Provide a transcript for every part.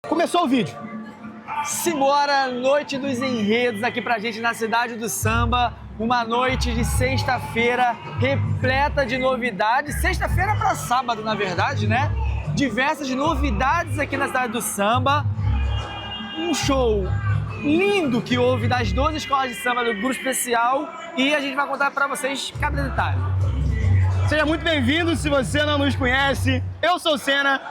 Começou o vídeo. Simbora, noite dos enredos aqui pra gente na cidade do samba. Uma noite de sexta-feira repleta de novidades. Sexta-feira pra sábado, na verdade, né? Diversas novidades aqui na cidade do samba. Um show lindo que houve das 12 escolas de samba do Grupo Especial e a gente vai contar pra vocês cada detalhe. Seja muito bem-vindo, se você não nos conhece. Eu sou o Senna.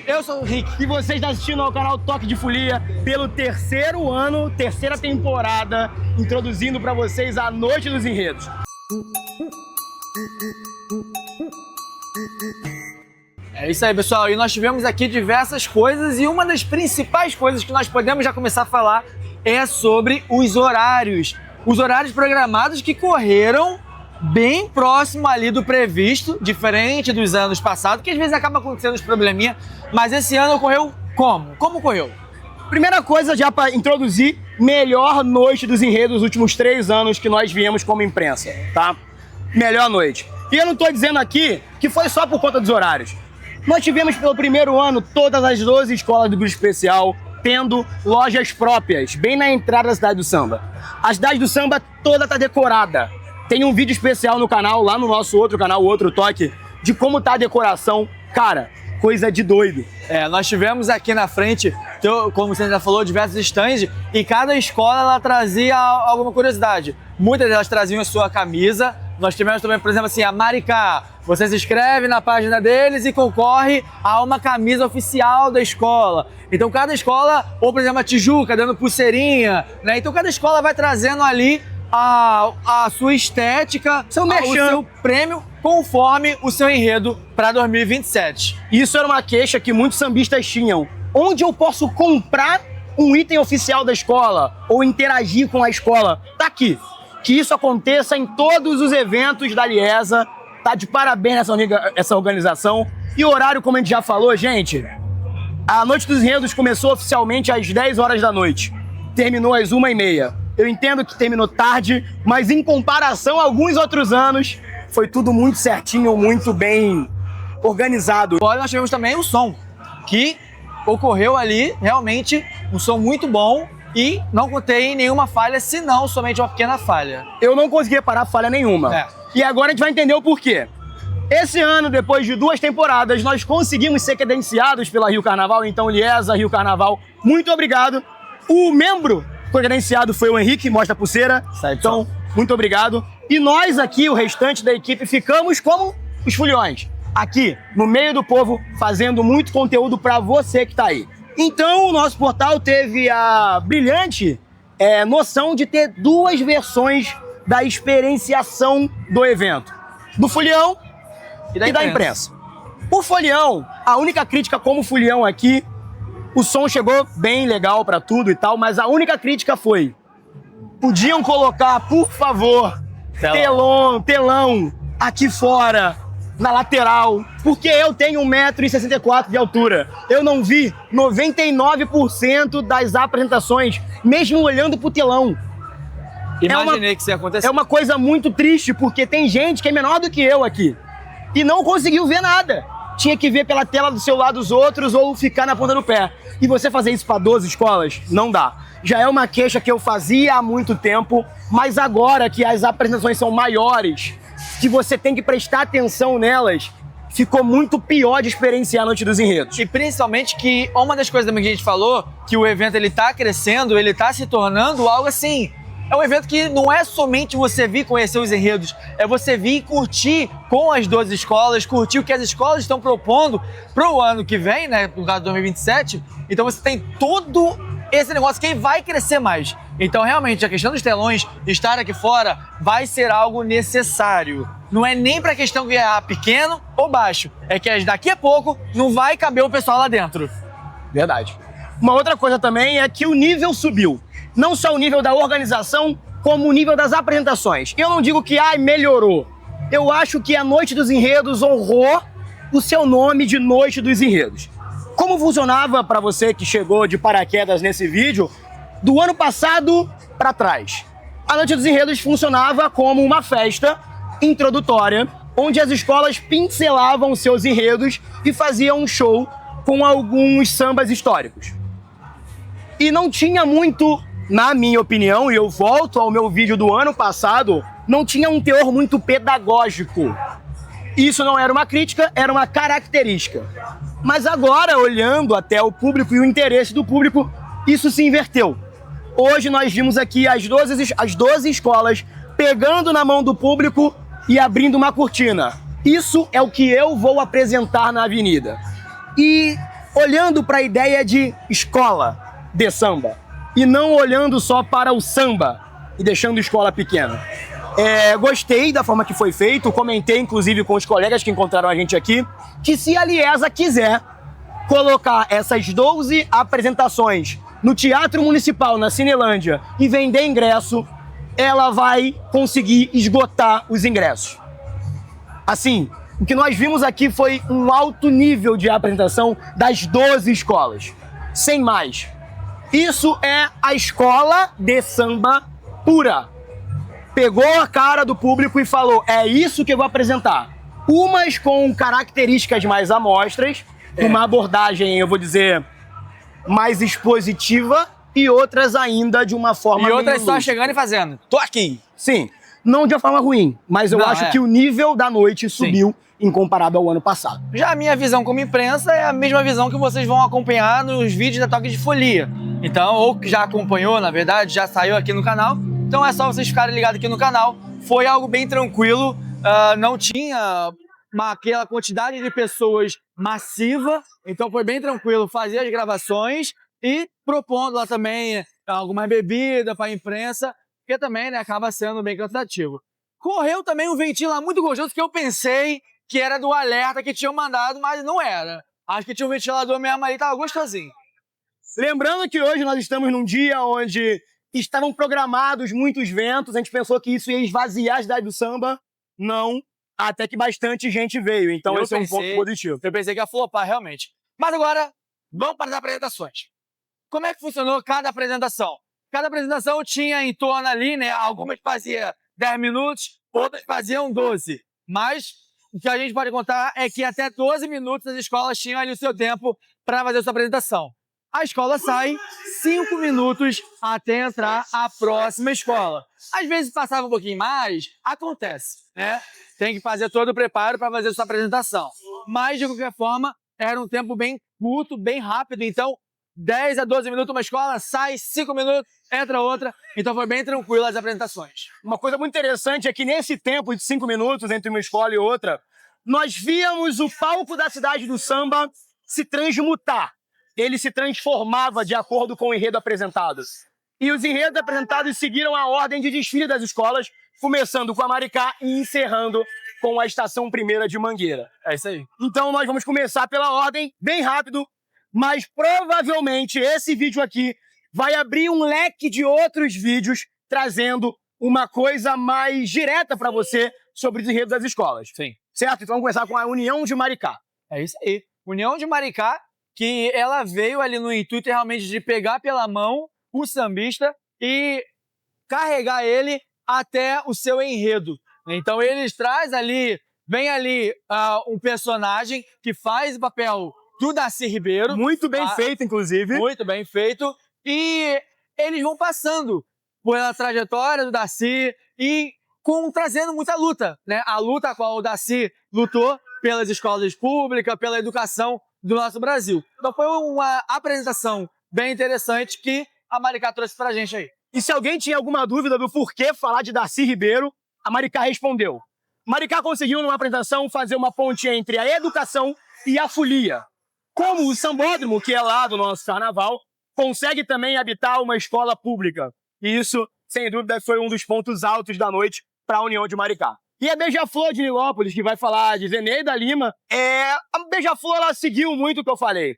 Eu sou o Rick. E você está assistindo ao canal Toque de Folia pelo terceiro ano, terceira temporada, introduzindo para vocês a Noite dos Enredos. É isso aí, pessoal. E nós tivemos aqui diversas coisas e uma das principais coisas que nós podemos já começar a falar é sobre os horários. Os horários programados que correram bem próximo ali do previsto, diferente dos anos passados, que às vezes acaba acontecendo uns probleminha, mas esse ano ocorreu como? Como ocorreu? Primeira coisa, já para introduzir, melhor noite dos enredos dos últimos 3 anos que nós viemos como imprensa, tá? Melhor noite. E eu não tô dizendo aqui que foi só por conta dos horários. Nós tivemos pelo primeiro ano todas as 12 escolas do Grupo Especial tendo lojas próprias, bem na entrada da cidade do samba. A cidade do samba toda tá decorada. Tem um vídeo especial no canal, lá no nosso outro canal, o Outro Toque, de como tá a decoração. Cara, coisa de doido. Nós tivemos aqui na frente, como você já falou, diversos stands e cada escola ela trazia alguma curiosidade. Muitas delas traziam a sua camisa. Nós tivemos também, por exemplo, assim, a Maricá. Você se inscreve na página deles e concorre a uma camisa oficial da escola. Então cada escola, ou por exemplo a Tijuca, dando pulseirinha, né? Então cada escola vai trazendo ali a sua estética, o seu prêmio, conforme o seu enredo para 2027. Isso era uma queixa que muitos sambistas tinham. Onde eu posso comprar um item oficial da escola ou interagir com a escola? Tá aqui. Que isso aconteça em todos os eventos da Liesa. Tá de parabéns essa organização. E o horário, como a gente já falou, gente, a Noite dos Enredos começou oficialmente às 10 horas da noite. Terminou às 1h30. Eu entendo que terminou tarde, mas em comparação a alguns outros anos, foi tudo muito certinho, muito bem organizado. Agora nós tivemos também o som, que ocorreu ali, realmente, um som muito bom e não contei nenhuma falha, senão somente uma pequena falha. Eu não consegui reparar falha nenhuma. E agora a gente vai entender o porquê. Esse ano, depois de 2 temporadas, nós conseguimos ser credenciados pela Rio Carnaval, então Liesa, Rio Carnaval, muito obrigado. O membro credenciado foi o Henrique, mostra a pulseira. Certo. Então, muito obrigado. E nós aqui, o restante da equipe, ficamos como os foliões. Aqui, no meio do povo, fazendo muito conteúdo para você que tá aí. Então, o nosso portal teve a brilhante noção de ter 2 versões da experienciação do evento. Do folião e da imprensa. O folião, a única crítica como folião aqui, o som chegou bem legal pra tudo e tal, mas a única crítica foi: podiam colocar, por favor, telão aqui fora, na lateral, porque eu tenho 1,64 m de altura. Eu não vi 99% das apresentações, mesmo olhando pro telão. Imaginei que isso ia acontecer. É uma coisa muito triste, porque tem gente que é menor do que eu aqui e não conseguiu ver nada. Tinha que ver pela tela do celular dos outros ou ficar na ponta do pé. E você fazer isso para 12 escolas, não dá. Já é uma queixa que eu fazia há muito tempo, mas agora que as apresentações são maiores, que você tem que prestar atenção nelas, ficou muito pior de experienciar a Noite dos Enredos. E principalmente que uma das coisas também que a gente falou, que o evento ele tá crescendo, ele tá se tornando algo assim. É um evento que não é somente você vir conhecer os enredos, é você vir e curtir com as 12 escolas, curtir o que as escolas estão propondo para o ano que vem, né, no caso de 2027. Então você tem todo esse negócio que vai crescer mais. Então realmente a questão dos telões estar aqui fora vai ser algo necessário. Não é nem para a questão que é pequeno ou baixo, é que daqui a pouco não vai caber o pessoal lá dentro. Verdade. Uma outra coisa também é que o nível subiu. Não só o nível da organização, como o nível das apresentações. Eu não digo que melhorou. Eu acho que a Noite dos Enredos honrou o seu nome de Noite dos Enredos. Como funcionava para você que chegou de paraquedas nesse vídeo, do ano passado para trás? A Noite dos Enredos funcionava como uma festa introdutória, onde as escolas pincelavam seus enredos e faziam um show com alguns sambas históricos. E não tinha muito, na minha opinião, e eu volto ao meu vídeo do ano passado, não tinha um teor muito pedagógico. Isso não era uma crítica, era uma característica. Mas agora, olhando até o público e o interesse do público, isso se inverteu. Hoje nós vimos aqui as 12 escolas pegando na mão do público e abrindo uma cortina. Isso é o que eu vou apresentar na avenida. E olhando para a ideia de escola de samba, e não olhando só para o samba e deixando escola pequena. Gostei da forma que foi feito, comentei inclusive com os colegas que encontraram a gente aqui, que se a Liesa quiser colocar essas 12 apresentações no Teatro Municipal, na Cinelândia, e vender ingresso, ela vai conseguir esgotar os ingressos. Assim, o que nós vimos aqui foi um alto nível de apresentação das 12 escolas, sem mais. Isso é a escola de samba pura. Pegou a cara do público e falou, é isso que eu vou apresentar. Umas com características mais amostras, uma abordagem, eu vou dizer, mais expositiva, e outras ainda de uma forma... E outras só lúdica. chegando e fazendo. Tô aqui. Sim, não de uma forma ruim, mas eu acho que o nível da noite subiu em comparado ao ano passado. Já a minha visão como imprensa é a mesma visão que vocês vão acompanhar nos vídeos da Toque de Folia. Então, ou que já acompanhou, na verdade, já saiu aqui no canal. Então é só vocês ficarem ligados aqui no canal. Foi algo bem tranquilo, não tinha aquela quantidade de pessoas massiva, então foi bem tranquilo fazer as gravações e propondo lá também alguma bebida para a imprensa, porque também, né, acaba sendo bem cansativo. Correu também um ventinho lá muito gostoso que eu pensei que era do alerta que tinham mandado, mas não era. Acho que tinha um ventilador mesmo ali, tava gostosinho. Lembrando que hoje nós estamos num dia onde estavam programados muitos ventos, a gente pensou que isso ia esvaziar a cidade do samba, não, até que bastante gente veio, então esse é um ponto positivo. Eu pensei que ia flopar realmente. Mas agora, vamos para as apresentações. Como é que funcionou cada apresentação? Cada apresentação tinha em torno ali, né, algumas faziam 10 minutos, outras faziam 12, mas o que a gente pode contar é que até 12 minutos as escolas tinham ali o seu tempo para fazer a sua apresentação. A escola sai 5 minutos até entrar a próxima escola. Às vezes passava um pouquinho mais, acontece, né? Tem que fazer todo o preparo para fazer a sua apresentação. Mas, de qualquer forma, era um tempo bem curto, bem rápido. Então, 10 a 12 minutos uma escola, sai 5 minutos, entra outra. Então foi bem tranquilo as apresentações. Uma coisa muito interessante é que nesse tempo de 5 minutos entre uma escola e outra, nós víamos o palco da cidade do samba se transmutar. Ele se transformava de acordo com o enredo apresentado. E os enredos apresentados seguiram a ordem de desfile das escolas, começando com a Maricá e encerrando com a Estação Primeira de Mangueira. É isso aí. Então nós vamos começar pela ordem, bem rápido, mas provavelmente esse vídeo aqui vai abrir um leque de outros vídeos trazendo uma coisa mais direta para você sobre os enredos das escolas. Sim. Certo? Então vamos começar com a União de Maricá. É isso aí. União de Maricá, que ela veio ali no intuito realmente de pegar pela mão o sambista e carregar ele até o seu enredo. Então eles trazem ali, vem ali um personagem que faz o papel do Darcy Ribeiro. Muito bem feito, inclusive. Muito bem feito. E eles vão passando pela trajetória do Darcy e trazendo muita luta, né? A luta a qual o Darcy lutou pelas escolas públicas, pela educação do nosso Brasil. Então foi uma apresentação bem interessante que a Maricá trouxe pra gente aí. E se alguém tinha alguma dúvida do porquê falar de Darcy Ribeiro, a Maricá respondeu. Maricá conseguiu, numa apresentação, fazer uma ponte entre a educação e a folia. Como o sambódromo, que é lá do nosso carnaval, consegue também habitar uma escola pública. E isso, sem dúvida, foi um dos pontos altos da noite para a União de Maricá. E a Beija-Flor de Nilópolis, que vai falar de Zeneida Lima, a Beija-Flor, ela seguiu muito o que eu falei.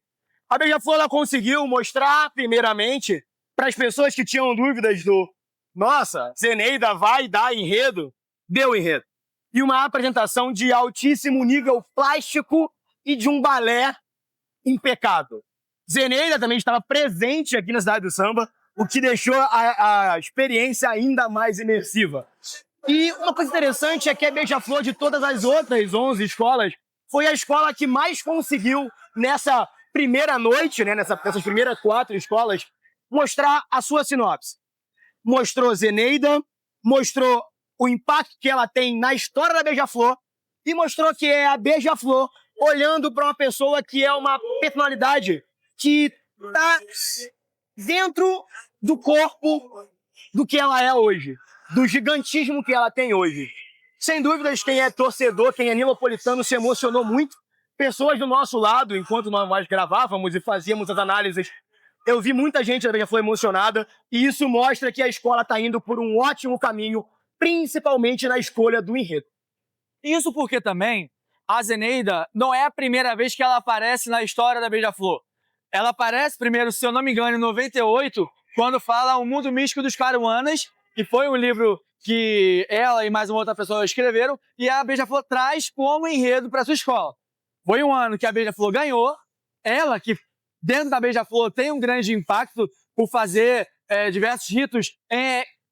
A Beija-Flor, ela conseguiu mostrar, primeiramente, para as pessoas que tinham dúvidas do nossa, Zeneida vai dar enredo, deu enredo. E uma apresentação de altíssimo nível plástico e de um balé impecável. Zeneida também estava presente aqui na cidade do samba, o que deixou a experiência ainda mais imersiva. E uma coisa interessante é que a Beija-Flor, de todas as outras 11 escolas, foi a escola que mais conseguiu, nessa primeira noite, né, nessas primeiras 4 escolas, mostrar a sua sinopse. Mostrou Zeneida, mostrou o impacto que ela tem na história da Beija-Flor e mostrou que é a Beija-Flor olhando para uma pessoa que é uma personalidade que está dentro do corpo do que ela é hoje, do gigantismo que ela tem hoje. Sem dúvidas, quem é torcedor, quem é nilopolitano, se emocionou muito. Pessoas do nosso lado, enquanto nós gravávamos e fazíamos as análises, eu vi muita gente que já foi emocionada, e isso mostra que a escola está indo por um ótimo caminho, principalmente na escolha do enredo. Isso porque também a Zeneida não é a primeira vez que ela aparece na história da Beija-Flor. Ela aparece primeiro, se eu não me engano, em 98, quando fala O Mundo Místico dos Caruanas, que foi um livro que ela e mais uma outra pessoa escreveram, e a Beija-Flor traz como enredo para sua escola. Foi um ano que a Beija-Flor ganhou, ela que dentro da Beija-Flor tem um grande impacto por fazer diversos ritos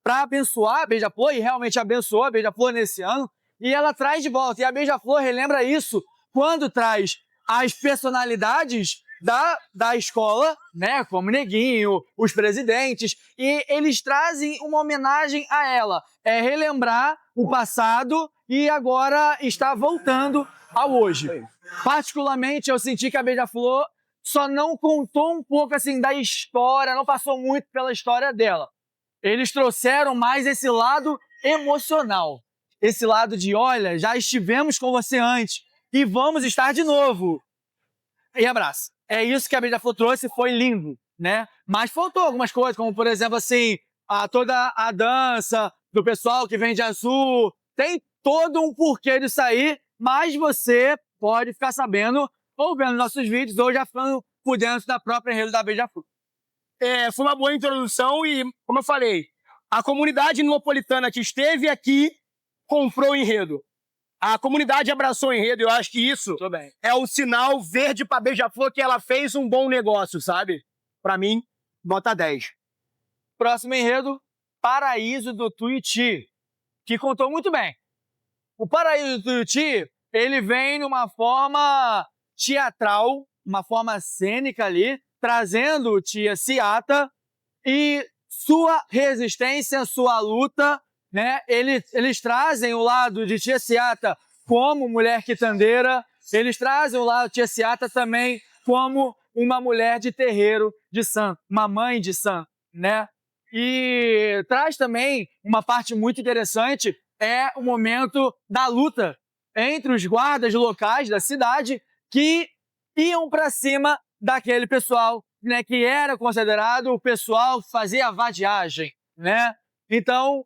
para abençoar a Beija-Flor, e realmente abençoou a Beija-Flor nesse ano, e ela traz de volta. E a Beija-Flor relembra isso quando traz as personalidades da escola, né, como Neguinho, os presidentes, e eles trazem uma homenagem a ela. É relembrar o passado e agora está voltando ao hoje. Particularmente, eu senti que a Beija-Flor só não contou um pouco assim da história, não passou muito pela história dela. Eles trouxeram mais esse lado emocional. Esse lado de, olha, já estivemos com você antes e vamos estar de novo. E abraço. É isso que a Beija-Flor trouxe, foi lindo, né? Mas faltou algumas coisas, como por exemplo assim, toda a dança do pessoal que vem de azul. Tem todo um porquê disso aí, mas você pode ficar sabendo ou vendo nossos vídeos ou já ficando por dentro da própria enredo da Beija-Flor. Foi uma boa introdução e, como eu falei, a comunidade nilopolitana que esteve aqui comprou o enredo. A comunidade abraçou o enredo e eu acho que isso é o sinal verde para Beija-Flor que ela fez um bom negócio, sabe? Para mim, nota 10. Próximo enredo, Paraíso do Tuiuti, que contou muito bem. O Paraíso do Tuiuti, ele vem numa forma teatral, uma forma cênica ali, trazendo tia Ciata e sua resistência, sua luta, né? Eles trazem o lado de tia Ciata como mulher quitandeira, eles trazem o lado de tia Ciata também como uma mulher de terreiro de santo, uma mãe de santo, né? E traz também uma parte muito interessante, é o momento da luta entre os guardas locais da cidade que iam para cima daquele pessoal, né, que era considerado o pessoal que fazia a vadiagem, né? Então,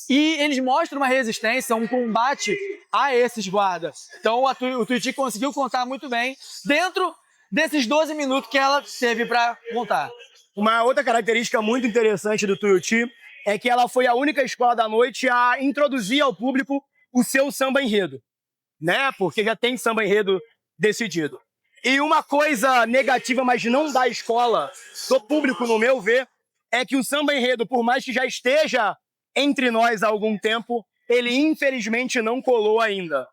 e eles mostram uma resistência, um combate a esses guardas. Então, o Tuiuti conseguiu contar muito bem dentro desses 12 minutos que ela teve para contar. Uma outra característica muito interessante do Tuiuti é que ela foi a única escola da noite a introduzir ao público o seu samba enredo, né? Porque já tem samba enredo decidido. E uma coisa negativa, mas não da escola, do público, no meu ver, é que o samba enredo, por mais que já esteja entre nós há algum tempo, ele infelizmente não colou ainda.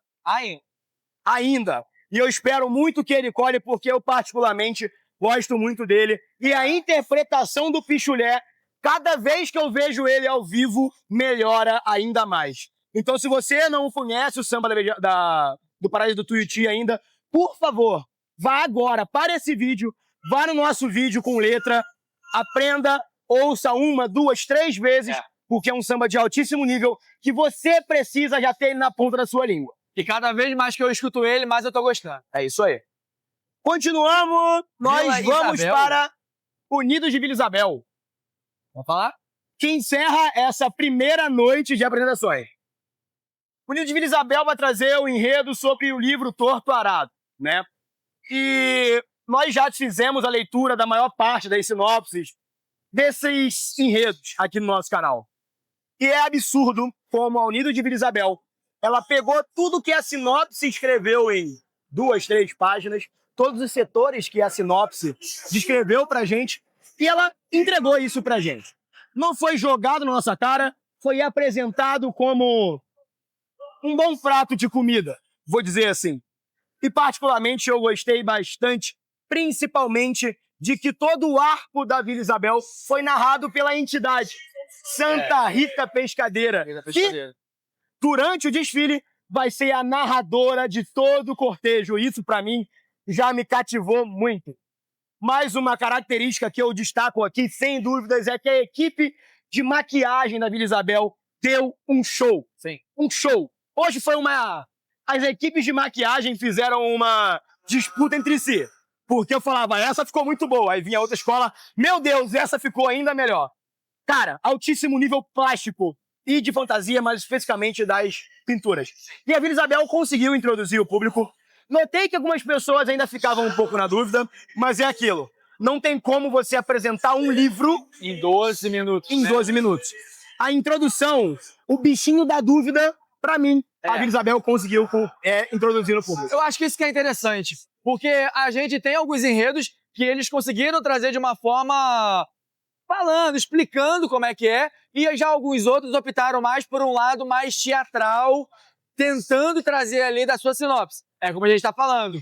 Ainda. E eu espero muito que ele cole, porque eu particularmente gosto muito dele. E a interpretação do Pichulé, cada vez que eu vejo ele ao vivo, melhora ainda mais. Então, se você não conhece o samba do Paraíso do Tuiuti ainda, por favor, vá agora para esse vídeo, vá no nosso vídeo com letra, aprenda, ouça 1, 2, 3 vezes, porque é um samba de altíssimo nível que você precisa já ter ele na ponta da sua língua. E cada vez mais que eu escuto ele, mais eu tô gostando. É isso aí. Continuamos, nós vamos para Unidos de Vila Isabel. Vamos falar? Que encerra essa primeira noite de apresentações. Unidos de Vila Isabel vai trazer o enredo sobre o livro Torto Arado, né? E nós já fizemos a leitura da maior parte das sinopses desses enredos aqui no nosso canal. E é absurdo como a Unidos de Vila Isabel, ela pegou tudo que a sinopse escreveu em 2, 3 páginas, todos os setores que a sinopse descreveu pra gente, e ela entregou isso pra gente. Não foi jogado na nossa cara, foi apresentado como um bom prato de comida, vou dizer assim. E particularmente eu gostei bastante principalmente de que todo o arco da Vila Isabel foi narrado pela entidade Santa Rita Pescadeira, que durante o desfile vai ser a narradora de todo o cortejo. Isso, para mim, já me cativou muito. Mais uma característica que eu destaco aqui, sem dúvidas, é que a equipe de maquiagem da Vila Isabel deu um show. Sim. Um show. Hoje foi as equipes de maquiagem fizeram uma disputa entre si. Porque eu falava, essa ficou muito boa. Aí vinha outra escola, meu Deus, essa ficou ainda melhor. Cara, altíssimo nível plástico e de fantasia, mas especificamente das pinturas. E a Vila Isabel conseguiu introduzir o público. Notei que algumas pessoas ainda ficavam um pouco na dúvida, mas é aquilo. Não tem como você apresentar um livro em 12 minutos. Em 12 minutos. A introdução, o bichinho da dúvida, pra mim, a Vila Isabel conseguiu introduzir no público. Eu acho que isso que é interessante, porque a gente tem alguns enredos que eles conseguiram trazer de uma forma falando, explicando como é que é, e já alguns outros optaram mais por um lado mais teatral, tentando trazer ali da sua sinopse. É como a gente está falando.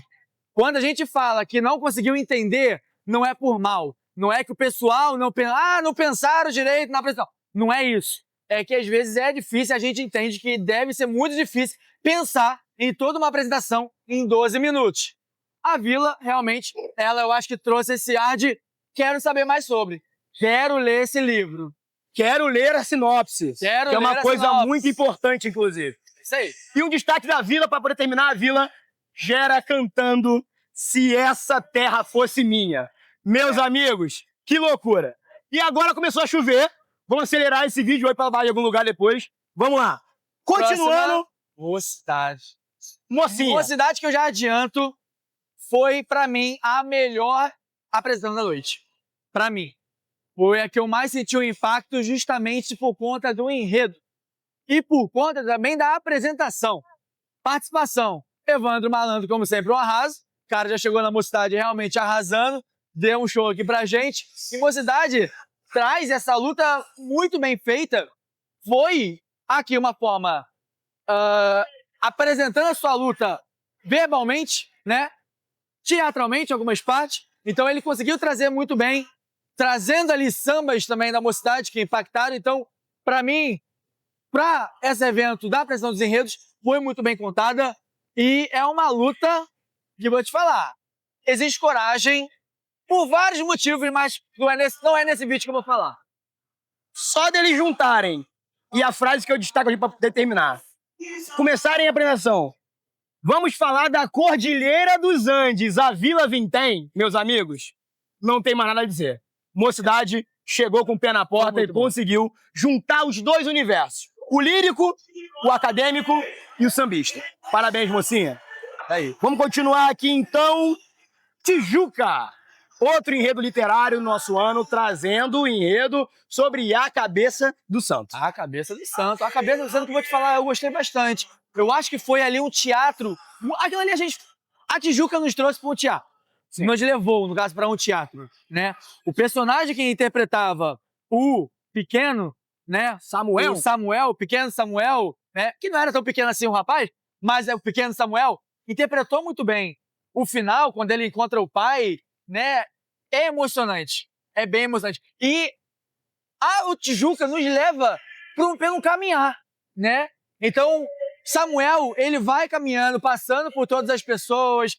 Quando a gente fala que não conseguiu entender, não é por mal. Não é que o pessoal não pensaram direito na apresentação. Não é isso. É que às vezes é difícil, a gente entende que deve ser muito difícil pensar em toda uma apresentação em 12 minutos. A Vila, realmente, eu acho que trouxe esse ar de quero saber mais sobre. Quero ler esse livro. Quero ler a sinopse. Que é uma coisa muito importante, inclusive. Isso aí. E um destaque da Vila, para poder terminar a Vila, Gera cantando Se Essa Terra Fosse Minha. Meus amigos, que loucura. E agora começou a chover. Vamos acelerar esse vídeo aí para lá em algum lugar depois. Vamos lá. Continuando. Mocidade. Mocinha. Mocidade que eu já adianto foi, pra mim, a melhor apresentação da noite. Pra mim. Foi a que eu mais senti o impacto justamente por conta do enredo. E por conta também da apresentação. Participação. Evandro Malandro, como sempre, um arraso. O cara já chegou na Mocidade realmente arrasando. Deu um show aqui pra gente. E Mocidade traz essa luta muito bem feita. Foi aqui uma forma apresentando a sua luta verbalmente, né? Teatralmente, em algumas partes. Então ele conseguiu trazer muito bem, trazendo ali sambas também da Mocidade que impactaram. Então, para mim, para esse evento da apresentação dos enredos, foi muito bem contada. E é uma luta que, vou te falar, existe coragem por vários motivos, mas não é nesse vídeo que eu vou falar. Só deles juntarem, e a frase que eu destaco aqui para determinar, começarem a apresentação. Vamos falar da Cordilheira dos Andes, a Vila Vintém, meus amigos. Não tem mais nada a dizer. Mocidade chegou com o pé na porta e conseguiu juntar os dois universos. O lírico, o acadêmico e o sambista. Parabéns, mocinha. Aí. Vamos continuar aqui, então. Tijuca. Outro enredo literário no nosso ano, trazendo o enredo sobre a cabeça do santo. A cabeça do santo. A cabeça do santo que eu vou te falar, eu gostei bastante. Eu acho que foi ali um teatro. Aquilo ali a Tijuca nos trouxe para um teatro. Sim. Nos levou, no caso, para um teatro, né? O personagem que interpretava o pequeno, né? O pequeno Samuel, né? Que não era tão pequeno assim o rapaz, mas é o pequeno Samuel, interpretou muito bem. O final, quando ele encontra o pai, né? É emocionante. É bem emocionante. E o Tijuca nos leva pelo caminhar, né? Então, Samuel, ele vai caminhando, passando por todas as pessoas,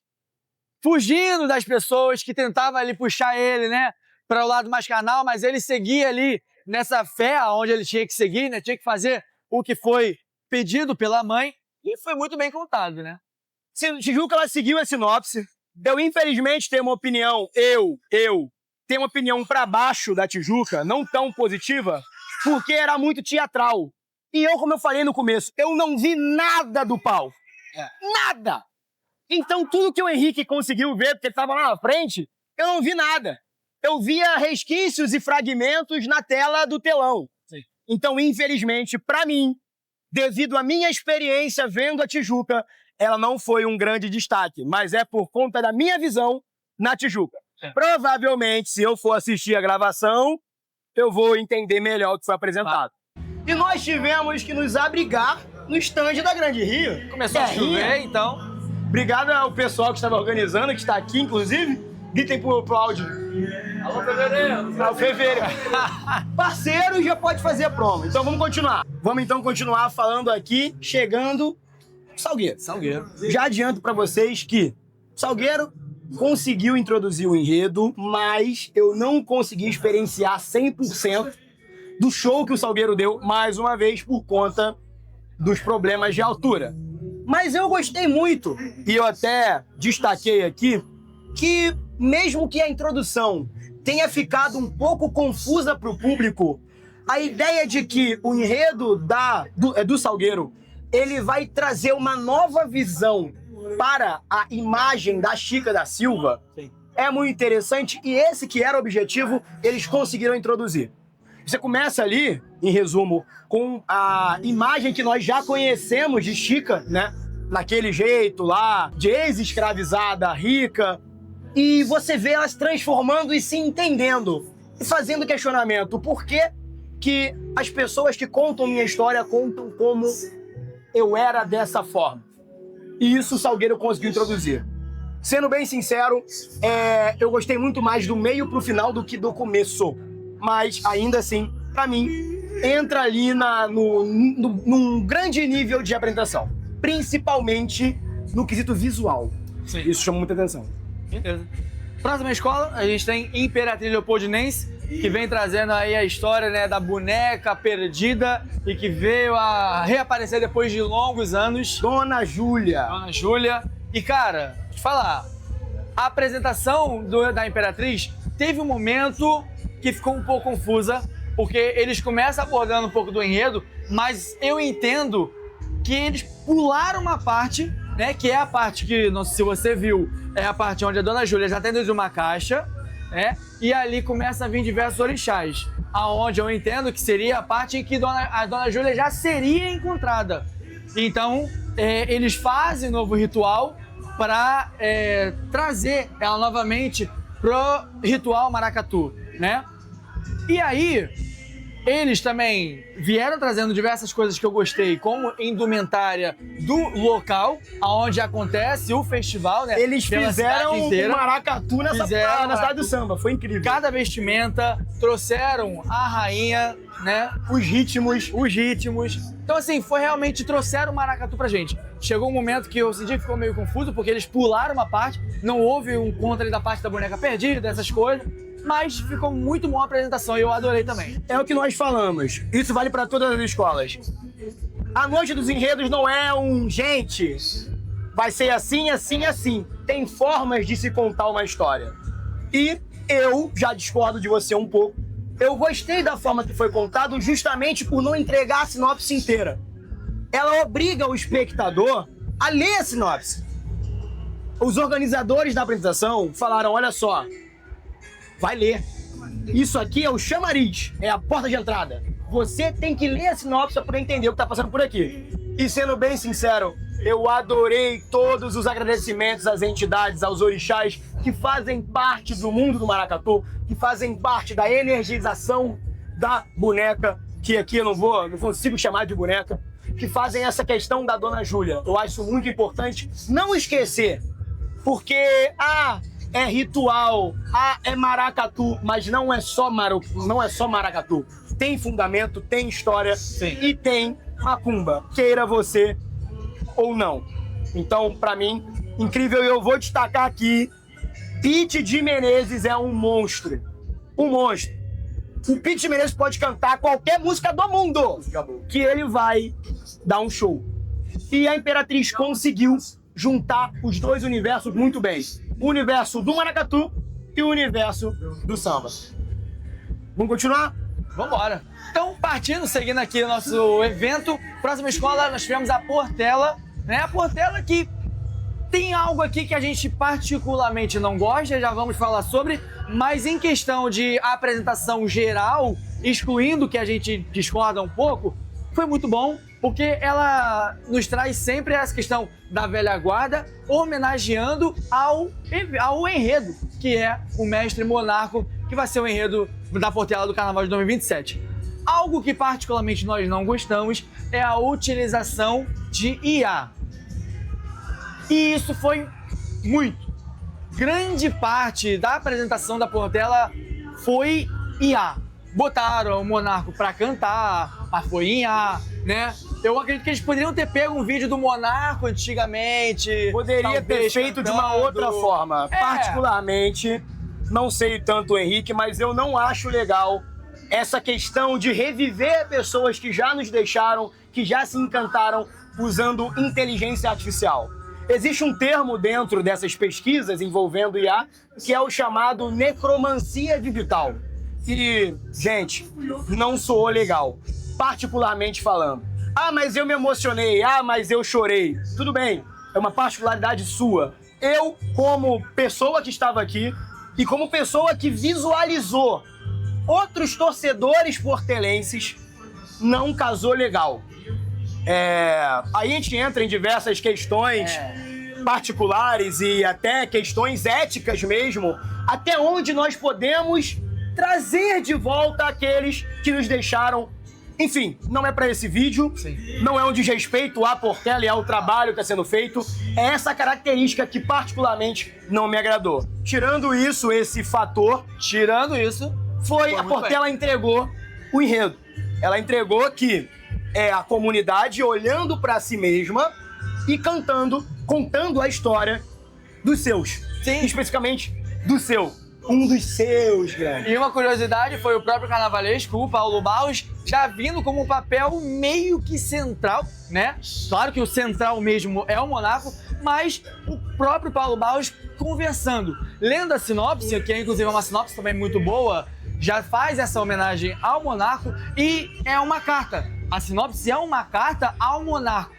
fugindo das pessoas que tentavam ali puxar ele, né? Para o lado mais carnal, mas ele seguia ali nessa fé onde ele tinha que seguir, né? Tinha que fazer o que foi pedido pela mãe. E foi muito bem contado, né? Tijuca, ela seguiu a sinopse. Eu, infelizmente, tenho uma opinião, eu tenho uma opinião para baixo da Tijuca, não tão positiva, porque era muito teatral. E eu, como eu falei no começo, eu não vi nada do palco. Nada! Então, tudo que o Henrique conseguiu ver, porque ele estava lá na frente, eu não vi nada. Eu via resquícios e fragmentos na tela do telão. Sim. Então, infelizmente, para mim, devido à minha experiência vendo a Tijuca, ela não foi um grande destaque, mas é por conta da minha visão na Tijuca. Provavelmente, se eu for assistir a gravação, eu vou entender melhor o que foi apresentado. E nós tivemos que nos abrigar no stand da Grande Rio. Começou a chover, então. Obrigado ao pessoal que estava organizando, que está aqui, inclusive. Gritem pro áudio. Alô, fevereiro! Alô, fevereiro. Parceiro já pode fazer promo. Então vamos continuar. Vamos então continuar falando aqui, chegando Salgueiro. Salgueiro. Já adianto pra vocês que Salgueiro conseguiu introduzir o enredo, mas eu não consegui experienciar 100% do show que o Salgueiro deu, mais uma vez, por conta dos problemas de altura. Mas eu gostei muito, e eu até destaquei aqui, que mesmo que a introdução tenha ficado um pouco confusa para o público, a ideia de que o enredo do Salgueiro, ele vai trazer uma nova visão para a imagem da Chica da Silva, Sim. é muito interessante, e esse que era o objetivo, eles conseguiram introduzir. Você começa ali, em resumo, com a imagem que nós já conhecemos de Chica, né? Naquele jeito lá, de ex-escravizada, rica, e você vê elas transformando e se entendendo, e fazendo questionamento. Por que que as pessoas que contam minha história contam como eu era dessa forma? E isso o Salgueiro conseguiu introduzir. Sendo bem sincero, eu gostei muito mais do meio pro final do que do começo. Mas, ainda assim, pra mim, entra ali num grande nível de apresentação. Principalmente no quesito visual. Sim. Isso chama muita atenção. Beleza. Próxima escola, a gente tem Imperatriz Leopoldinense, que vem trazendo aí a história, né, da boneca perdida e que veio a reaparecer depois de longos anos. Dona Júlia. Dona Júlia. E, cara, deixa eu te falar, a apresentação da Imperatriz teve um momento que ficou um pouco confusa, porque eles começam abordando um pouco do enredo, mas eu entendo que eles pularam uma parte, né, que é a parte que, não sei se você viu, é a parte onde a Dona Júlia já tem dentro de uma caixa, né, e ali começa a vir diversos orixás, aonde eu entendo que seria a parte em que a Dona Júlia já seria encontrada. Então, eles fazem novo ritual para trazer ela novamente pro ritual Maracatu, né? E aí, eles também vieram trazendo diversas coisas que eu gostei, como indumentária do local, onde acontece o festival, né? Eles fizeram o Maracatu na cidade do samba, foi incrível. Cada vestimenta, trouxeram a rainha, né? Os ritmos. Então, assim, trouxeram o maracatu pra gente. Chegou um momento que eu senti que ficou meio confuso, porque eles pularam uma parte, não houve um contra da parte da boneca perdida, essas coisas, mas ficou muito boa a apresentação e eu adorei também. É o que nós falamos, isso vale pra todas as escolas. A Noite dos Enredos não é gente, vai ser assim, assim, assim. Tem formas de se contar uma história. E eu já discordo de você um pouco. Eu gostei da forma que foi contado justamente por não entregar a sinopse inteira. Ela obriga o espectador a ler a sinopse. Os organizadores da apresentação falaram, olha só, vai ler. Isso aqui é o chamariz, é a porta de entrada. Você tem que ler a sinopse para poder entender o que está passando por aqui. E sendo bem sincero, eu adorei todos os agradecimentos às entidades, aos orixás que fazem parte do mundo do maracatu, que fazem parte da energização da boneca, que aqui eu não consigo chamar de boneca, que fazem essa questão da Dona Júlia. Eu acho muito importante não esquecer, porque é ritual, é maracatu, mas não é só maracatu. Tem fundamento, tem história. Sim. E tem macumba, queira você ou não. Então, pra mim, incrível. E eu vou destacar aqui, Pete de Menezes é um monstro. Um monstro. O Pete de Menezes pode cantar qualquer música do mundo, que ele vai dar um show. E a Imperatriz conseguiu juntar os dois universos muito bem. O universo do maracatu e o universo do samba. Vamos continuar? Vambora. Então, seguindo aqui o nosso evento, próxima escola nós tivemos a Portela, né? A Portela que tem algo aqui que a gente particularmente não gosta, já vamos falar sobre, mas em questão de apresentação geral, excluindo que a gente discorda um pouco, foi muito bom, porque ela nos traz sempre essa questão da velha guarda, homenageando ao enredo, que é o Mestre Monarco, que vai ser o enredo da Portela do Carnaval de 2027. Algo que particularmente nós não gostamos é a utilização de IA. E isso foi grande parte da apresentação da Portela foi IA. Botaram o Monarco pra cantar, mas foi em IA, né? Eu acredito que eles poderiam ter pego um vídeo do Monarco antigamente. Poderia ter feito de uma outra forma. Particularmente, não sei tanto o Henrique, mas eu não acho legal essa questão de reviver pessoas que já nos deixaram, que já se encantaram usando inteligência artificial. Existe um termo dentro dessas pesquisas envolvendo IA que é o chamado necromancia digital. E, gente, não soou legal, particularmente falando. Ah, mas eu me emocionei. Ah, mas eu chorei. Tudo bem, é uma particularidade sua. Eu, como pessoa que estava aqui e como pessoa que visualizou outros torcedores portelenses, não casou legal. Aí a gente entra em diversas questões particulares e até questões éticas mesmo, até onde nós podemos trazer de volta aqueles que nos deixaram. Enfim, não é para esse vídeo, não é um desrespeito à Portela e ao trabalho que está sendo feito, é essa característica que particularmente não me agradou. Tirando isso, esse fator, foi a Portela entregou o enredo. Ela entregou que é a comunidade olhando para si mesma e contando a história dos seus. Sim. Especificamente do seu. Um dos seus, grande. E uma curiosidade foi o próprio carnavalesco, o Paulo Barros, já vindo como um papel meio que central, né? Claro que o central mesmo é o Monarco, mas o próprio Paulo Barros conversando. Lendo a sinopse, que é inclusive uma sinopse também muito boa, já faz essa homenagem ao Monarco e é uma carta. A sinopse é uma carta ao Monarco,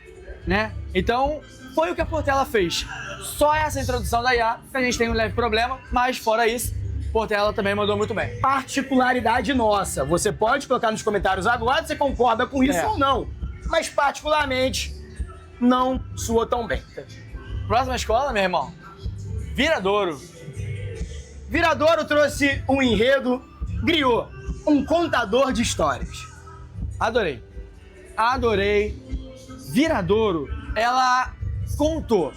né? Então, foi o que a Portela fez. Só essa introdução da IA, que a gente tem um leve problema, mas fora isso, Portela também mandou muito bem. Particularidade nossa. Você pode colocar nos comentários agora se você concorda com isso ou não. Mas particularmente, não soou tão bem. Próxima escola, meu irmão. Viradouro. Viradouro trouxe um enredo, griot, um contador de histórias. Adorei. Viradouro, ela contou.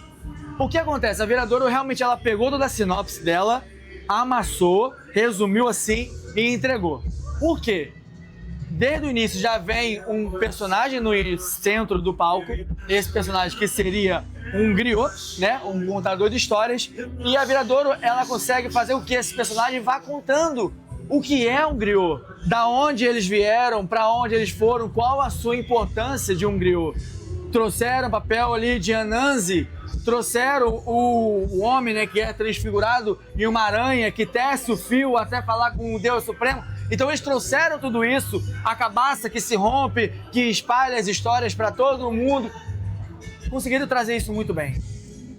O que acontece? A Viradouro realmente ela pegou toda a sinopse dela, amassou, resumiu assim e entregou. Por quê? Desde o início já vem um personagem no centro do palco, esse personagem que seria um griot, né? Um contador de histórias, e a Viradouro ela consegue fazer o que esse personagem vá contando o que é um griot, da onde eles vieram, para onde eles foram, qual a sua importância de um griot. Trouxeram papel ali de Anansi, trouxeram o homem, né, que é transfigurado em uma aranha que tece o fio até falar com o Deus Supremo. Então eles trouxeram tudo isso, a cabaça que se rompe, que espalha as histórias para todo mundo. Conseguiram trazer isso muito bem.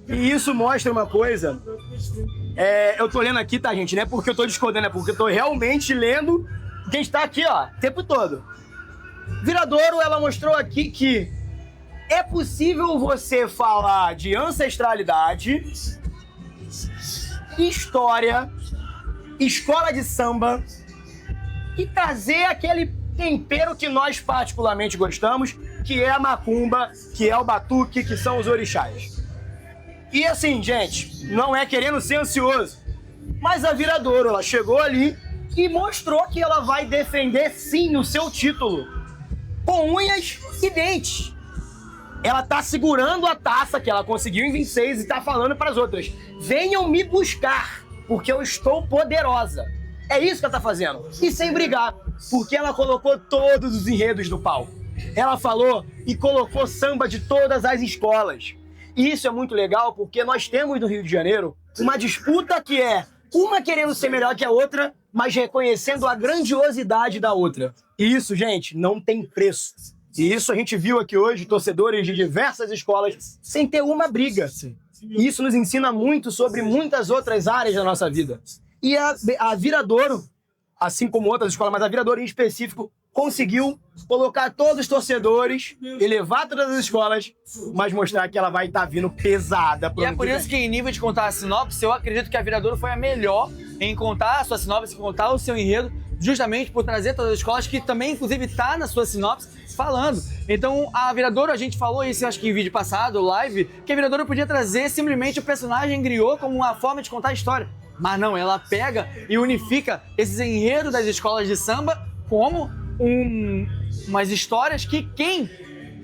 E isso mostra uma coisa. Eu tô lendo aqui, tá, gente? Não é porque eu tô discordando, é porque eu tô realmente lendo quem está aqui, ó, o tempo todo. Viradouro, ela mostrou aqui que é possível você falar de ancestralidade, história, escola de samba e trazer aquele tempero que nós particularmente gostamos, que é a macumba, que é o batuque, que são os orixás. E assim, gente, não é querendo ser ansioso, mas a Viradouro, ela chegou ali e mostrou que ela vai defender sim o seu título, com unhas e dentes. Ela tá segurando a taça que ela conseguiu em 26 e tá falando para as outras: venham me buscar, porque eu estou poderosa. É isso que ela tá fazendo. E sem brigar, porque ela colocou todos os enredos no palco. Ela falou e colocou samba de todas as escolas. E isso é muito legal porque nós temos no Rio de Janeiro uma disputa que é uma querendo ser melhor que a outra, mas reconhecendo a grandiosidade da outra. E isso, gente, não tem preço. E isso a gente viu aqui hoje, torcedores de diversas escolas, sem ter uma briga. Sim. E isso nos ensina muito sobre muitas outras áreas da nossa vida. E a Viradouro, assim como outras escolas, mas a Viradouro em específico, conseguiu colocar todos os torcedores, elevar todas as escolas, mas mostrar que ela vai estar vindo pesada. E é por isso que em nível de contar a sinopse, eu acredito que a Viradouro foi a melhor em contar a sua sinopse, contar o seu enredo, justamente por trazer todas as escolas, que também, inclusive, tá na sua sinopse falando. Então, a Viradouro, a gente falou isso, acho que em vídeo passado, live, que a Viradouro podia trazer simplesmente o personagem griot como uma forma de contar a história. Mas não, ela pega e unifica esses enredos das escolas de samba como umas histórias que quem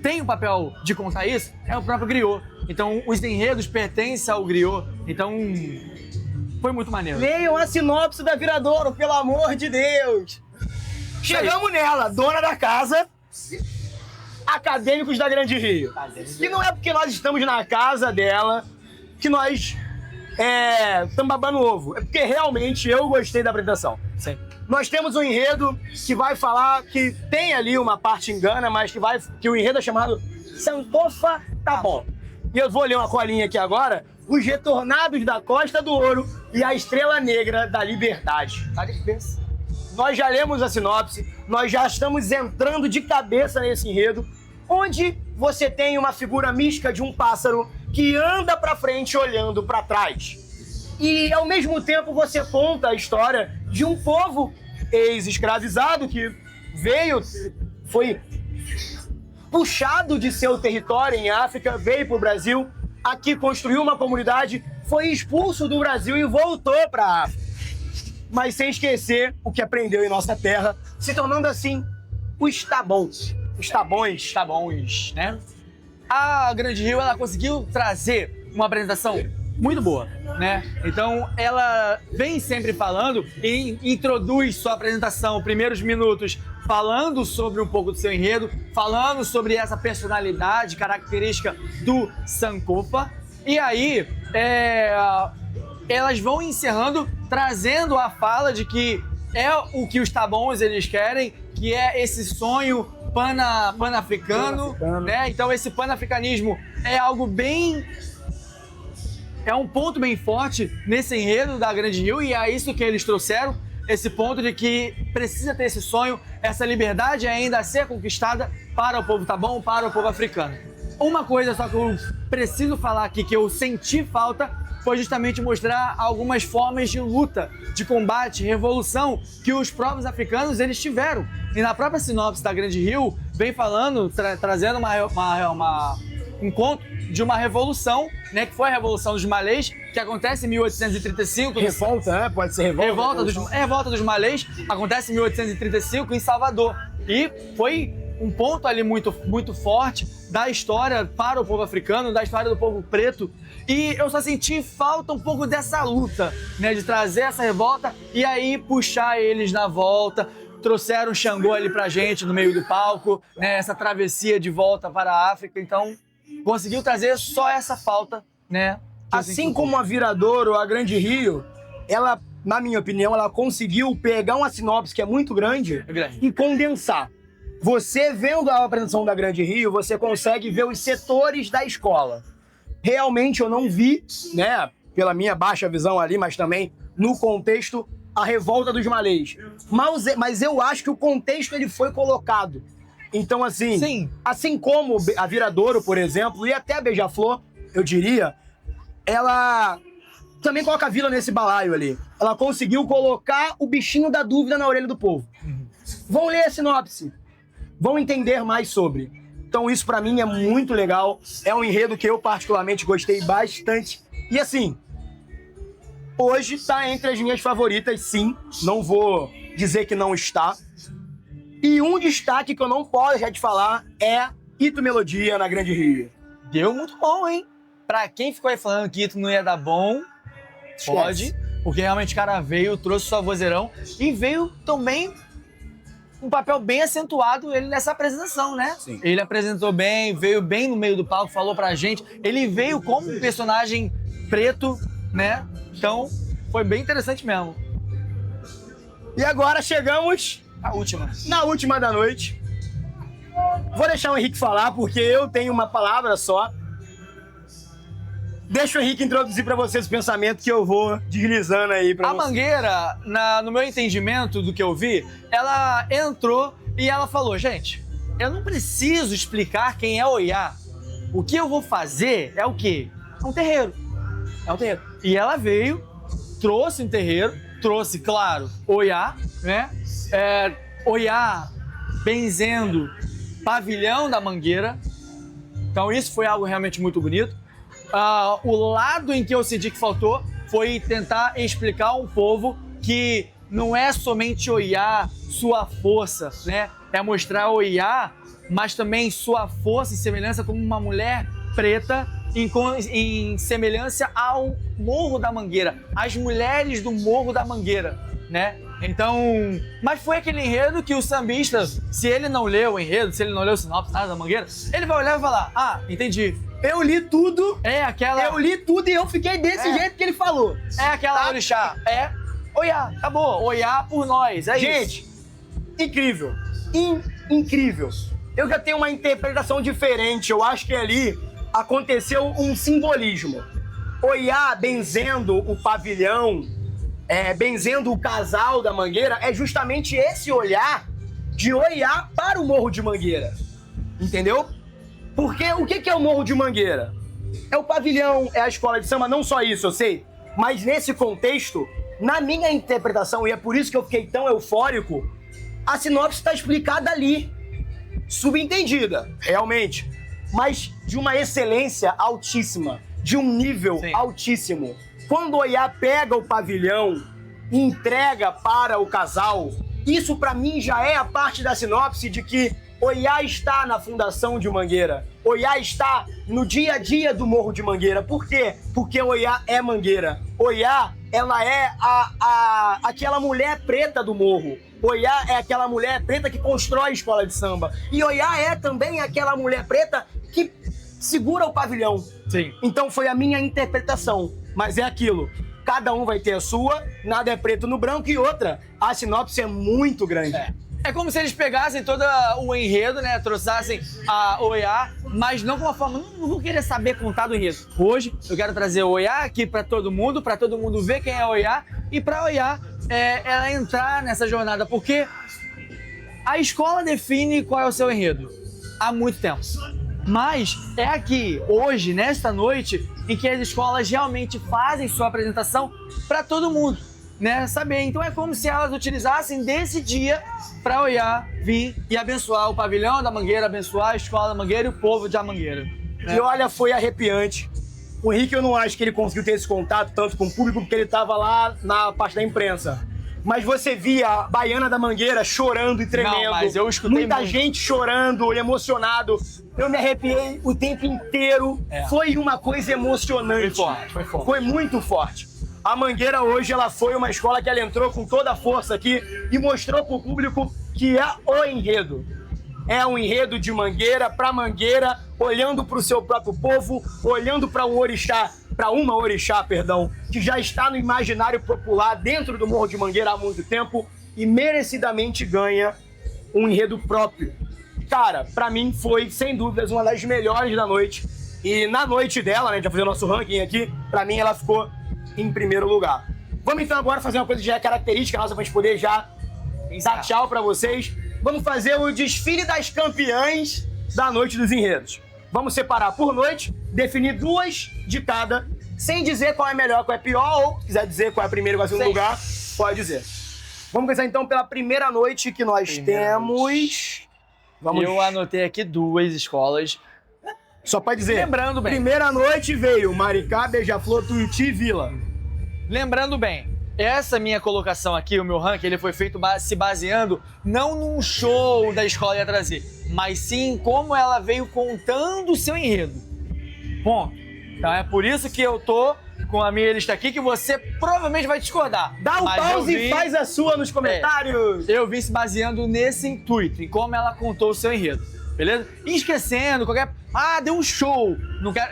tem o papel de contar isso é o próprio griot. Então, os enredos pertencem ao griot. Então, foi muito maneiro. Leiam a sinopse da Viradouro, pelo amor de Deus. Chegamos nela, dona da casa, Acadêmicos da Grande Rio. E não é porque nós estamos na casa dela que nós estamos babando ovo. É porque realmente eu gostei da apresentação. Sim. Nós temos um enredo que vai falar que tem ali uma parte engana, mas que o enredo é chamado Sankofa Tá Bom. E eu vou ler uma colinha aqui agora. Os Retornados da Costa do Ouro e a Estrela Negra da Liberdade. Tá de cabeça. Nós já lemos a sinopse, nós já estamos entrando de cabeça nesse enredo, onde você tem uma figura mística de um pássaro que anda pra frente olhando pra trás. E ao mesmo tempo você conta a história de um povo ex-escravizado que foi puxado de seu território em África, veio pro Brasil, aqui construiu uma comunidade, foi expulso do Brasil e voltou pra África. Mas sem esquecer o que aprendeu em nossa terra, se tornando assim os tabons. Os tabões. Tabons, né? A Grande Rio, ela conseguiu trazer uma apresentação muito boa, né? Então, ela vem sempre falando e introduz sua apresentação, primeiros minutos, falando sobre um pouco do seu enredo, falando sobre essa personalidade característica do Sankofa. E aí, elas vão encerrando, trazendo a fala de que é o que os tabons eles querem, que é esse sonho pan-africano, né? Então esse pan-africanismo é algo bem... é um ponto bem forte nesse enredo da Grande Rio e é isso que eles trouxeram, esse ponto de que precisa ter esse sonho, essa liberdade ainda a ser conquistada para o povo tabon, para o povo africano. Uma coisa só que eu preciso falar aqui, que eu senti falta, foi justamente mostrar algumas formas de luta, de combate, revolução que os próprios africanos eles tiveram. E na própria sinopse da Grande Rio, vem falando, trazendo um conto de uma revolução, né, que foi a Revolução dos Malês, que acontece em 1835. Revolta, né? Pode ser revolta. Revolta dos Malês, acontece em 1835 em Salvador. E foi um ponto ali muito, muito forte da história para o povo africano, da história do povo preto. E eu só senti falta um pouco dessa luta, né, de trazer essa revolta e aí puxar eles na volta. Trouxeram o Xangô ali pra gente no meio do palco, né, essa travessia de volta para a África. Então, conseguiu trazer só essa falta, né? Assim como a Viradouro, a Grande Rio, ela, na minha opinião, ela conseguiu pegar uma sinopse que é muito grande e condensar. Você vendo a apresentação da Grande Rio, você consegue ver os setores da escola. Realmente eu não vi, né, pela minha baixa visão ali, mas também no contexto, a revolta dos malês. Mas eu acho que o contexto ele foi colocado. Então, assim, sim, assim como a Viradouro, por exemplo, e até a Beija-Flor, eu diria, ela também coloca a vila nesse balaio ali. Ela conseguiu colocar o bichinho da dúvida na orelha do povo. Vão ler a sinopse, vão entender mais sobre. Então isso pra mim é muito legal, é um enredo que eu particularmente gostei bastante. E assim, hoje tá entre as minhas favoritas, sim, não vou dizer que não está. E um destaque que eu não posso já te falar é Ito Melodia na Grande Rio. Deu muito bom, hein? Pra quem ficou aí falando que Ito não ia dar bom, pode, porque realmente o cara veio, trouxe sua vozeirão e veio também um papel bem acentuado ele nessa apresentação, né? Sim. Ele apresentou bem, veio bem no meio do palco, falou pra gente. Ele veio como um personagem preto, né? Então, foi bem interessante mesmo. E agora chegamos na última da noite. Vou deixar o Henrique falar, porque eu tenho uma palavra só. Deixa o Henrique introduzir pra vocês o pensamento que eu vou deslizando aí pra vocês. A Mangueira, no meu entendimento do que eu vi, ela entrou e ela falou, gente, eu não preciso explicar quem é Oiá. O que eu vou fazer é o quê? É um terreiro. É um terreiro. E ela veio, trouxe um terreiro, trouxe, claro, Oiá, né? Oiá benzendo Pavilhão da Mangueira. Então isso foi algo realmente muito bonito. O lado em que eu senti que faltou foi tentar explicar ao povo que não é somente Oiá sua força, né? É mostrar Oiá, mas também sua força e semelhança como uma mulher preta em semelhança ao Morro da Mangueira, as mulheres do Morro da Mangueira, né? Então, mas foi aquele enredo que o sambista, se ele não leu o enredo, se ele não leu o sinopse da Mangueira, ele vai olhar e falar, entendi. Eu li tudo. Eu li tudo e eu fiquei desse jeito que ele falou. É aquela orixá. Oiá, acabou. Oiá por nós, é gente, isso. Incrível. Incrível. Eu já tenho uma interpretação diferente. Eu acho que ali aconteceu um simbolismo. Oiá benzendo o pavilhão, benzendo o casal da Mangueira, é justamente esse olhar de Oiá para o Morro de Mangueira. Entendeu? Porque o que é o Morro de Mangueira? É o pavilhão, é a escola de samba, não só isso, eu sei. Mas nesse contexto, na minha interpretação, e é por isso que eu fiquei tão eufórico, a sinopse está explicada ali. Subentendida, realmente. Mas de uma excelência altíssima, de um nível altíssimo. Quando o Oiá pega o pavilhão e entrega para o casal, isso pra mim já é a parte da sinopse de que Oiá está na fundação de Mangueira. Oiá está no dia a dia do Morro de Mangueira. Por quê? Porque Oiá é Mangueira. Oiá, ela é aquela mulher preta do morro. Oiá é aquela mulher preta que constrói a escola de samba. E Oiá é também aquela mulher preta que segura o pavilhão. Sim. Então foi a minha interpretação. Mas é aquilo. Cada um vai ter a sua, nada é preto no branco. E outra, a sinopse é muito grande. É como se eles pegassem todo o enredo, né? Trouxessem a Oiá, mas não com uma forma. Não vou querer saber contar do enredo. Hoje eu quero trazer o Oiá aqui pra todo mundo ver quem é Oiá e pra Oiá ela entrar nessa jornada, porque a escola define qual é o seu enredo há muito tempo. Mas é aqui, hoje, nesta noite, em que as escolas realmente fazem sua apresentação pra todo mundo. Né, saber. Então é como se elas utilizassem desse dia para Oiá vir e abençoar o pavilhão da Mangueira, abençoar a escola da Mangueira e o povo da Mangueira. Né? E olha, foi arrepiante. O Henrique, eu não acho que ele conseguiu ter esse contato tanto com o público, porque ele estava lá na parte da imprensa. Mas você via a Baiana da Mangueira chorando e tremendo. Não, mas eu escutei muita gente chorando, emocionado. Eu me arrepiei o tempo inteiro. Foi uma coisa emocionante. Foi forte. Foi muito forte. A Mangueira hoje, ela foi uma escola que ela entrou com toda a força aqui e mostrou pro público que é o enredo. É um enredo de Mangueira pra Mangueira, olhando pro seu próprio povo, olhando para um orixá, que já está no imaginário popular dentro do Morro de Mangueira há muito tempo e merecidamente ganha um enredo próprio. Cara, pra mim foi, sem dúvidas, uma das melhores da noite. E na noite dela, né, a gente vai fazer o nosso ranking aqui, pra mim ela ficou em primeiro lugar. Vamos então agora fazer uma coisa que já é característica nossa pra gente poder já dar tchau pra vocês. Vamos fazer o desfile das campeãs da Noite dos Enredos. Vamos separar por noite, definir duas de cada, sem dizer qual é melhor, qual é pior, ou se quiser dizer qual é primeiro e qual é segundo lugar, pode dizer. Vamos começar então pela primeira noite que nós temos. Eu anotei aqui duas escolas. Só pode dizer. Lembrando bem. Primeira noite veio Maricá, Beija-Flor, Tuiuti e Vila. Lembrando bem, essa minha colocação aqui, o meu ranking, ele foi feito se baseando não num show da escola ia trazer, mas sim como ela veio contando o seu enredo. Ponto. Então é por isso que eu tô com a minha lista aqui, que você provavelmente vai discordar. Dá um pause e faz a sua nos comentários. Eu vim se baseando nesse intuito, em como ela contou o seu enredo. Beleza? E esquecendo qualquer... deu um show.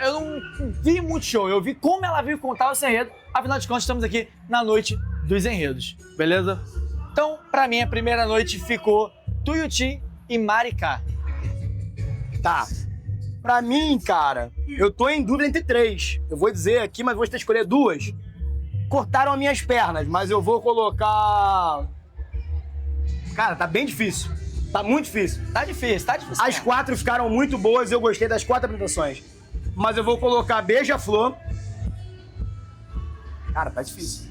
Eu não vi muito show. Eu vi como ela veio contar o seu enredo. Afinal de contas, estamos aqui na Noite dos Enredos. Beleza? Então, pra mim, a primeira noite ficou Tuiuti e Maricá. Tá. Pra mim, cara, eu tô em dúvida entre três. Eu vou dizer aqui, mas vou ter que escolher duas. Cortaram as minhas pernas, mas eu vou colocar... Cara, tá bem difícil. Tá muito difícil. Tá difícil. As quatro ficaram muito boas, eu gostei das quatro apresentações. Mas eu vou colocar Beija-Flor. Cara, tá difícil.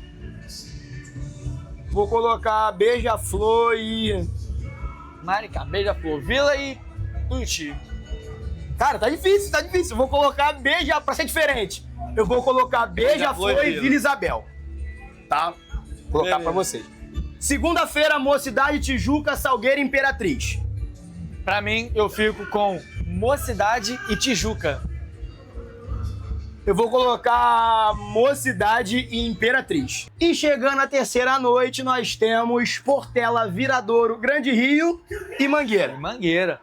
Vou colocar Beija-Flor e... Maricá, Beija-Flor, Vila e Tuiuti. Cara, tá difícil. Eu vou colocar pra ser diferente. Eu vou colocar Beija-Flor e Vila Isabel. Tá? Vou colocar pra vocês. Segunda-feira, Mocidade, Tijuca, Salgueiro e Imperatriz. Pra mim, eu fico com Mocidade e Tijuca. Eu vou colocar Mocidade e Imperatriz. E chegando à terceira noite, nós temos Portela, Viradouro, Grande Rio e Mangueira. Mangueira.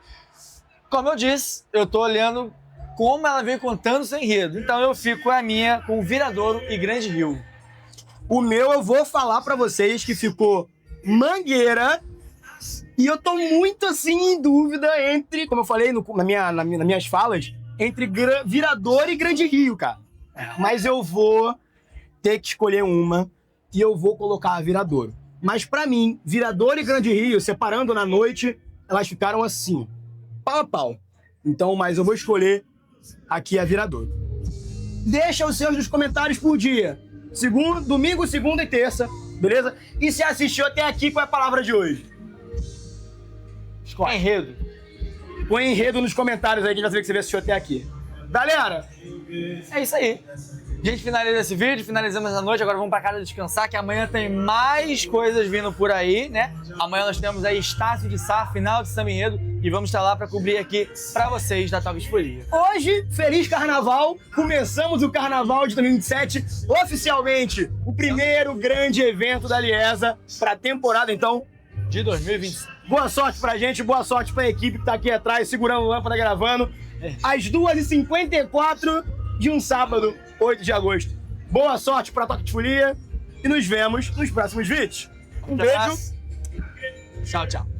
Como eu disse, eu tô olhando como ela vem contando seu enredo. Então eu fico a minha com Viradouro e Grande Rio. O meu eu vou falar pra vocês que ficou Mangueira. E eu tô muito assim em dúvida entre, como eu falei nas minhas falas, entre Viradouro e Grande Rio, cara. Mas eu vou ter que escolher uma e eu vou colocar a Viradouro. Mas pra mim, Viradouro e Grande Rio, separando na noite, elas ficaram assim, pau a pau. Então, mas eu vou escolher aqui a Viradouro. Deixa os seus nos comentários por dia. Domingo, segunda e terça, beleza? E se assistiu até aqui, qual é a palavra de hoje? Enredo. Põe enredo nos comentários aí que a gente vai saber que você assistiu até aqui. Galera, é isso aí. A gente finaliza esse vídeo, finalizamos essa noite, agora vamos pra casa descansar, que amanhã tem mais coisas vindo por aí, né? Amanhã nós temos aí Estácio de Sá, final de Samba Enredo, e vamos estar lá pra cobrir aqui pra vocês da Talks Folia. Hoje, feliz carnaval, começamos o carnaval de 2027, oficialmente o primeiro grande evento da Liesa pra temporada, então, de 2025. Boa sorte pra gente, boa sorte pra equipe que tá aqui atrás, segurando lâmpada, gravando. Às 2h54 de um sábado, 8 de agosto. Boa sorte pra Talks Folia e nos vemos nos próximos vídeos. Um beijo. Tchau, tchau.